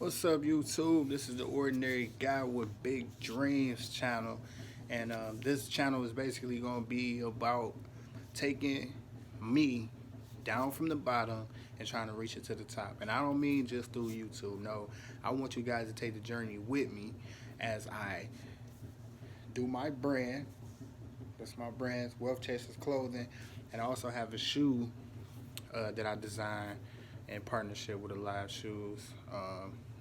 What's up, YouTube? This is the Ordinary Guy with Big Dreams channel, and this channel is basically going to be about taking me down from the bottom and trying to reach it to the top. And I don't mean just through YouTube. No, I want you guys to take the journey with me as I do my brand. That's my brand, Wealth Chasers Clothing, and I also have a shoe that I designed in partnership with Alive Shoes.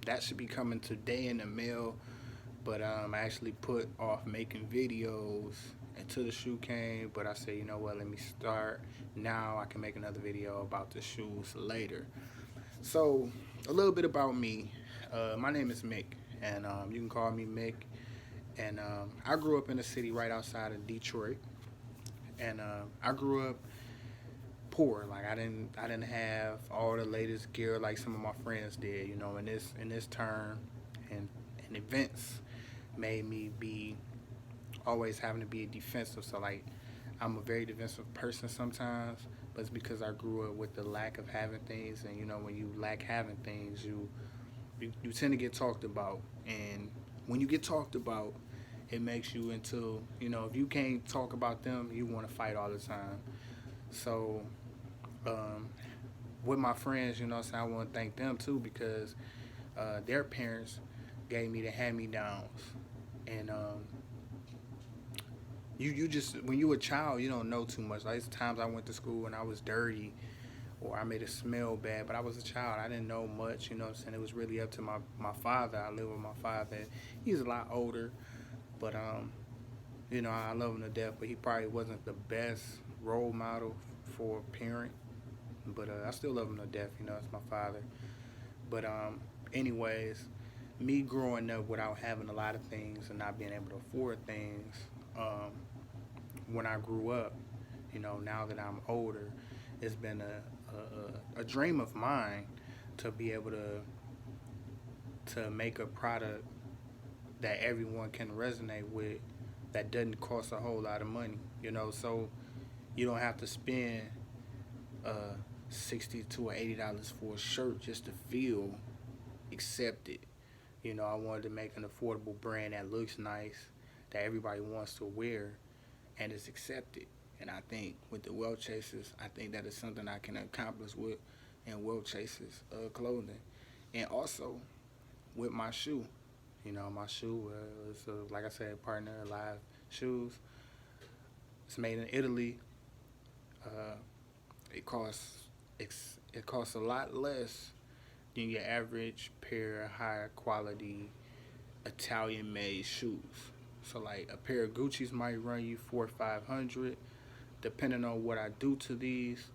That should be coming today in the mail, but I actually put off making videos until the shoe came. But I said, you know what? Let me start now. I can make another video about the shoes later. So a little bit about me. My name is Mick, and you can call me Mick. And I grew up in a city right outside of Detroit, and I grew up poor. Like I didn't have all the latest gear like some of my friends did. You know, in this turn and events made me be always having to be defensive. So like I'm a very defensive person sometimes, but it's because I grew up with the lack of having things. And you know, when you lack having things, you tend to get talked about. And when you get talked about, it makes you into, you know, if you can't talk about them, you want to fight all the time. So um, with my friends, you know, so I want to thank them too, because their parents gave me the hand-me-downs. And you just, when you a child, you don't know too much. Like, there's times I went to school and I was dirty, or I made it smell bad, but I was a child. I didn't know much, you know what I'm saying? It was really up to my father. I live with my father. He's a lot older, but you know, I love him to death, but he probably wasn't the best role model for a parent. But I still love him to death, you know, it's my father. But anyways, me growing up without having a lot of things and not being able to afford things, um, when I grew up, you know, now that I'm older, it's been a dream of mine to be able to make a product that everyone can resonate with, that doesn't cost a whole lot of money, you know. So you don't have to spend uh, $60 to $80 for a shirt just to feel accepted. You know, I wanted to make an affordable brand that looks nice, that everybody wants to wear, and is accepted. And I think with the Wealth Chasers, I think that is something I can accomplish with in Wealth Chasers clothing. And also with my shoe. You know, my shoe is, like I said, partner Live Shoes. It's made in Italy. Uh, it costs it costs a lot less than your average pair of high quality Italian made shoes. So like a pair of Gucci's might run you 400 or 500. Depending on what I do to these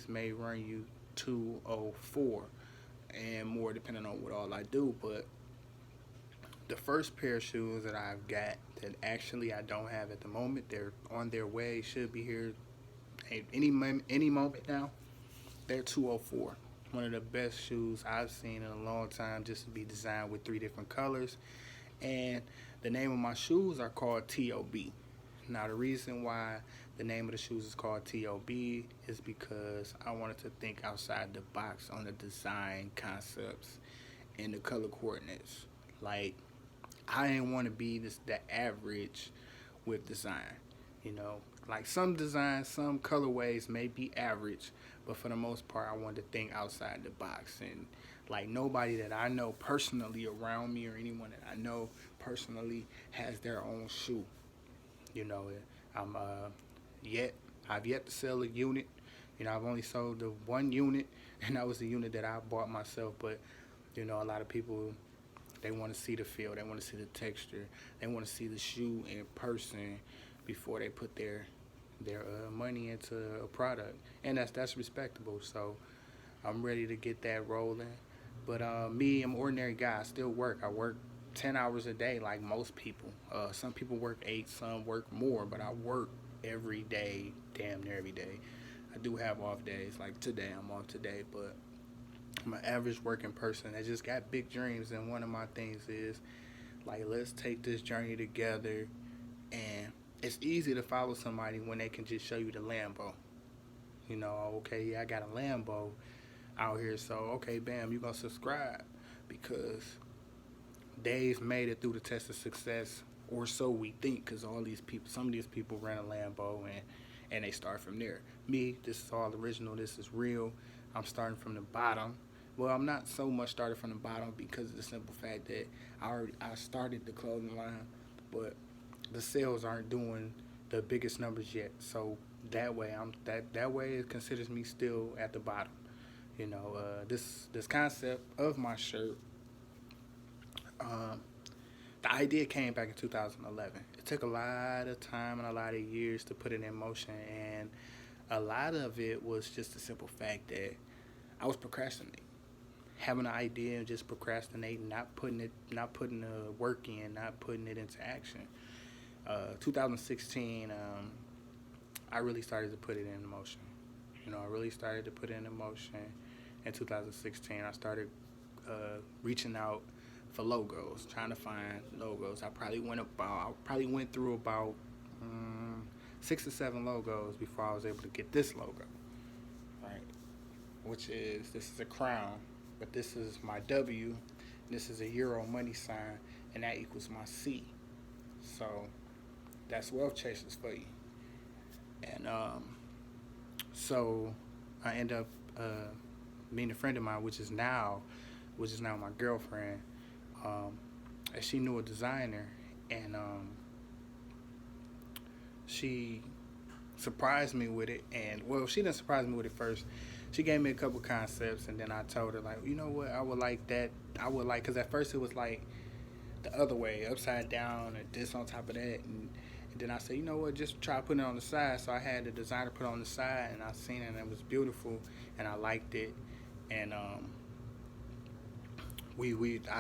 may run you 204 and more, depending on what all I do. But the first pair of shoes that I've got that actually I don't have at the moment, they're on their way, should be here any moment now. They're 204. One of the best shoes I've seen in a long time, just to be designed with 3 different colors. And the name of my shoes are called T.O.B. Now the reason why the name of the shoes is called T.O.B. is because I wanted to think outside the box on the design concepts and the color coordinates. Like, I didn't want to be the average with design. You know, like some designs, some colorways may be average, but for the most part, I wanted to think outside the box. And like nobody that I know personally around me, or anyone that I know personally, has their own shoe. You know, I'm yet I've yet to sell a unit. You know, I've only sold the one unit, and that was the unit that I bought myself. But you know, a lot of people, they want to see the feel, they want to see the texture, they want to see the shoe in person before they put their money into a product, and that's respectable. So I'm ready to get that rolling. But me, I'm an ordinary guy. I still work. I work 10 hours a day, like most people. Some people work 8, some work more, but I work every day, damn near every day. I do have off days, like today. I'm off today, but I'm an average working person that just got big dreams. And one of my things is like, let's take this journey together. And it's easy to follow somebody when they can just show you the Lambo. You know, okay, yeah, I got a Lambo out here, so okay, bam, you gonna subscribe. because they've made it through the test of success, or so we think, because all these people, some of these people ran a Lambo and they start from there. Me, this is all original, this is real. I'm starting from the bottom. Well, I'm not so much started from the bottom because of the simple fact that I started the clothing line, but the sales aren't doing the biggest numbers yet. So that way that way it considers me still at the bottom. This concept of my shirt, um, the idea came back in 2011. It took a lot of time and a lot of years to put it in motion, and a lot of it was just the simple fact that I was procrastinating, having an idea and just procrastinating, not putting the work in, not putting it into action. 2016, I really started to put it in motion. I really started to put it in motion in 2016. I started reaching out for logos, trying to find logos. I probably went through about 6 or 7 logos before I was able to get this logo, right? This is a crown, but this is my W, this is a euro money sign, and that equals my C. So that's wealth chasers for you. And so I end up meeting a friend of mine, which is now my girlfriend. And she knew a designer, and she surprised me with it. And well, she didn't surprise me with it first. She gave me a couple concepts, and then I told her, like, you know what, I would like that. Because at first it was like the other way, upside down, and this on top of that, and then I said, you know what, just try putting it on the side. So I had the designer put it on the side, and I seen it, and it was beautiful, and I liked it, and I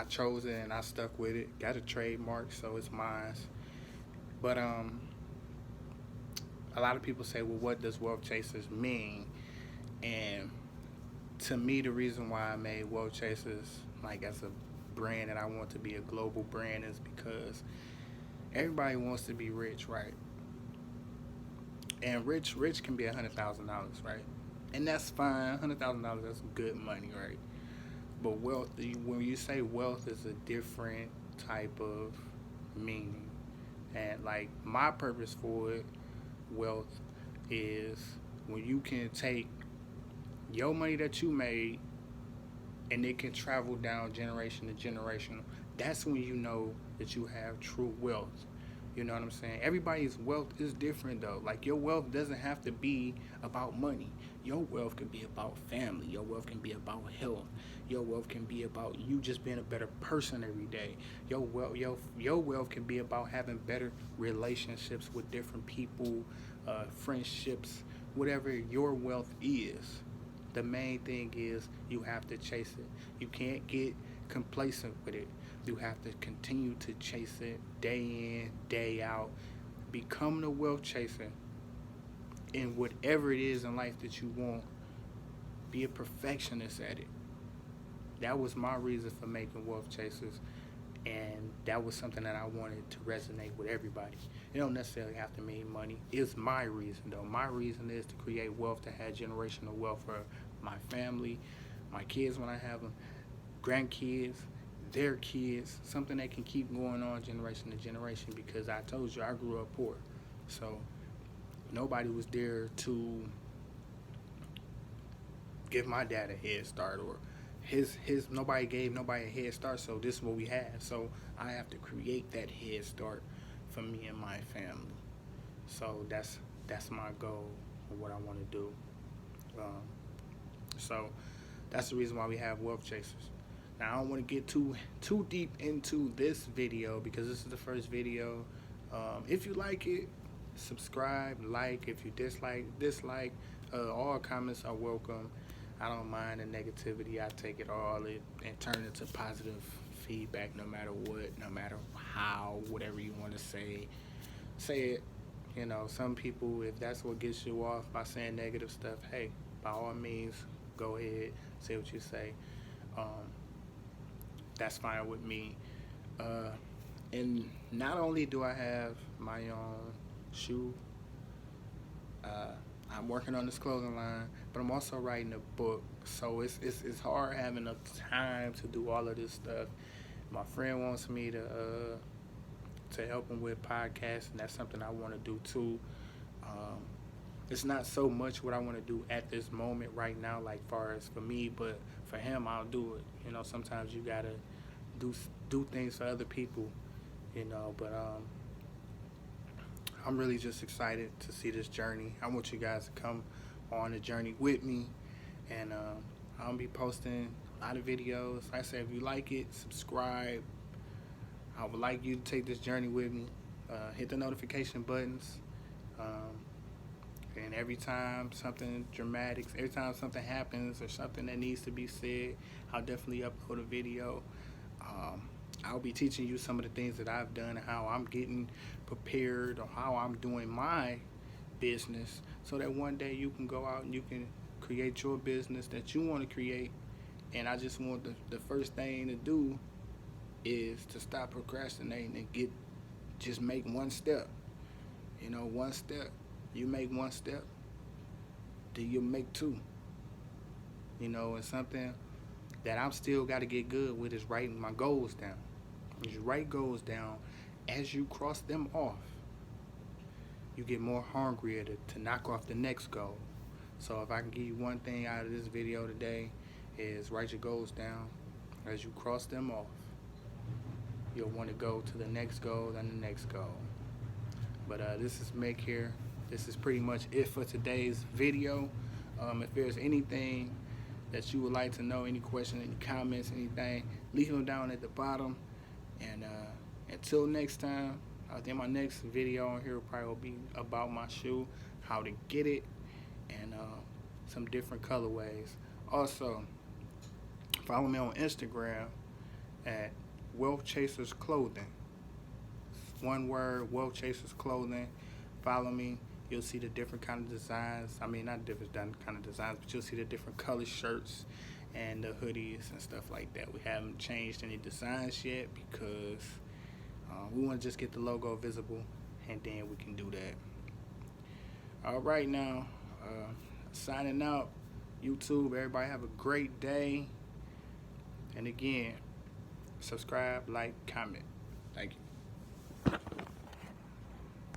chose it, and I stuck with it. Got a trademark, so it's mine. But a lot of people say, well, what does Wealth Chasers mean? And to me, the reason why I made Wealth Chasers like as a brand and I want to be a global brand is because everybody wants to be rich, right? And rich can be $100,000, right? And that's fine. $100,000, that's good money, right? But wealth, when you say wealth, is a different type of meaning. And like my purpose for it, wealth, is when you can take your money that you made and it can travel down generation to generation. That's when you know that you have true wealth. You know what I'm saying? Everybody's wealth is different though. Like your wealth doesn't have to be about money. Your wealth can be about family. Your wealth can be about health. Your wealth can be about you just being a better person every day. Your wealth can be about having better relationships with different people, friendships, whatever your wealth is. The main thing is you have to chase it. You can't get complacent with it. You have to continue to chase it day in, day out. Become the wealth chaser in whatever it is in life that you want. Be a perfectionist at it. That was my reason for making Wealth Chasers, and that was something that I wanted to resonate with everybody. It don't necessarily have to mean money. It's my reason though. My reason is to create wealth, to have generational wealth for my family, my kids when I have them, grandkids, their kids, something that can keep going on generation to generation, because I told you I grew up poor. So nobody was there to give my dad a head start, or his nobody gave nobody a head start, so this is what we have. So I have to create that head start for me and my family. So that's my goal of what I want to do. So that's the reason why we have Wealth Chasers. Now I don't want to get too deep into this video because this is the first video. If you like it, subscribe, like. If you dislike. All comments are welcome. I don't mind the negativity. I take it all and turn it into positive feedback, no matter what, no matter how, whatever you want to say it. You know, some people, if that's what gets you off by saying negative stuff, hey, by all means, go ahead, say what you say. That's fine with me. And not only do I have my own shoe, I I'm working on this clothing line, but I'm also writing a book. So it's hard having the time to do all of this stuff. My friend wants me to help him with podcasts, and that's something I want to do too. Um, it's not so much what I want to do at this moment right now, like far as for me, but for him, I'll do it. You know, sometimes you gotta do do things for other people. You know, but I'm really just excited to see this journey. I want you guys to come on the journey with me, and I'll be posting a lot of videos. Like I said, if you like it, subscribe. I would like you to take this journey with me. Hit the notification buttons. Um, and every time something dramatic, every time something happens or something that needs to be said, I'll definitely upload a video. Um, I'll be teaching you some of the things that I've done and how I'm getting prepared or how I'm doing my business so that one day you can go out and you can create your business that you want to create. And I just want the first thing to do is to stop procrastinating and just make one step. You know, one step. You make one step, then you make two. You know, and something that I'm still got to get good with is writing my goals down. As you write goals down, as you cross them off, you get more hungrier to knock off the next goal. So if I can give you one thing out of this video today is write your goals down. As you cross them off, you'll want to go to the next goal and the next goal. But this is Mick here. This is pretty much it for today's video. If there's anything that you would like to know, any questions, any comments, anything, leave them down at the bottom. And until next time, I think my next video on here will probably be about my shoe, how to get it, and some different colorways. Also, follow me on Instagram at Wealth Chasers Clothing. One word, Wealth Chasers Clothing. Follow me. You'll see the different kind of designs. I mean, not different kind of designs, but you'll see the different color shirts and the hoodies and stuff like that. We haven't changed any designs yet because we want to just get the logo visible, and then we can do that. All right, now, signing out. YouTube, everybody have a great day. And again, subscribe, like, comment. Thank you.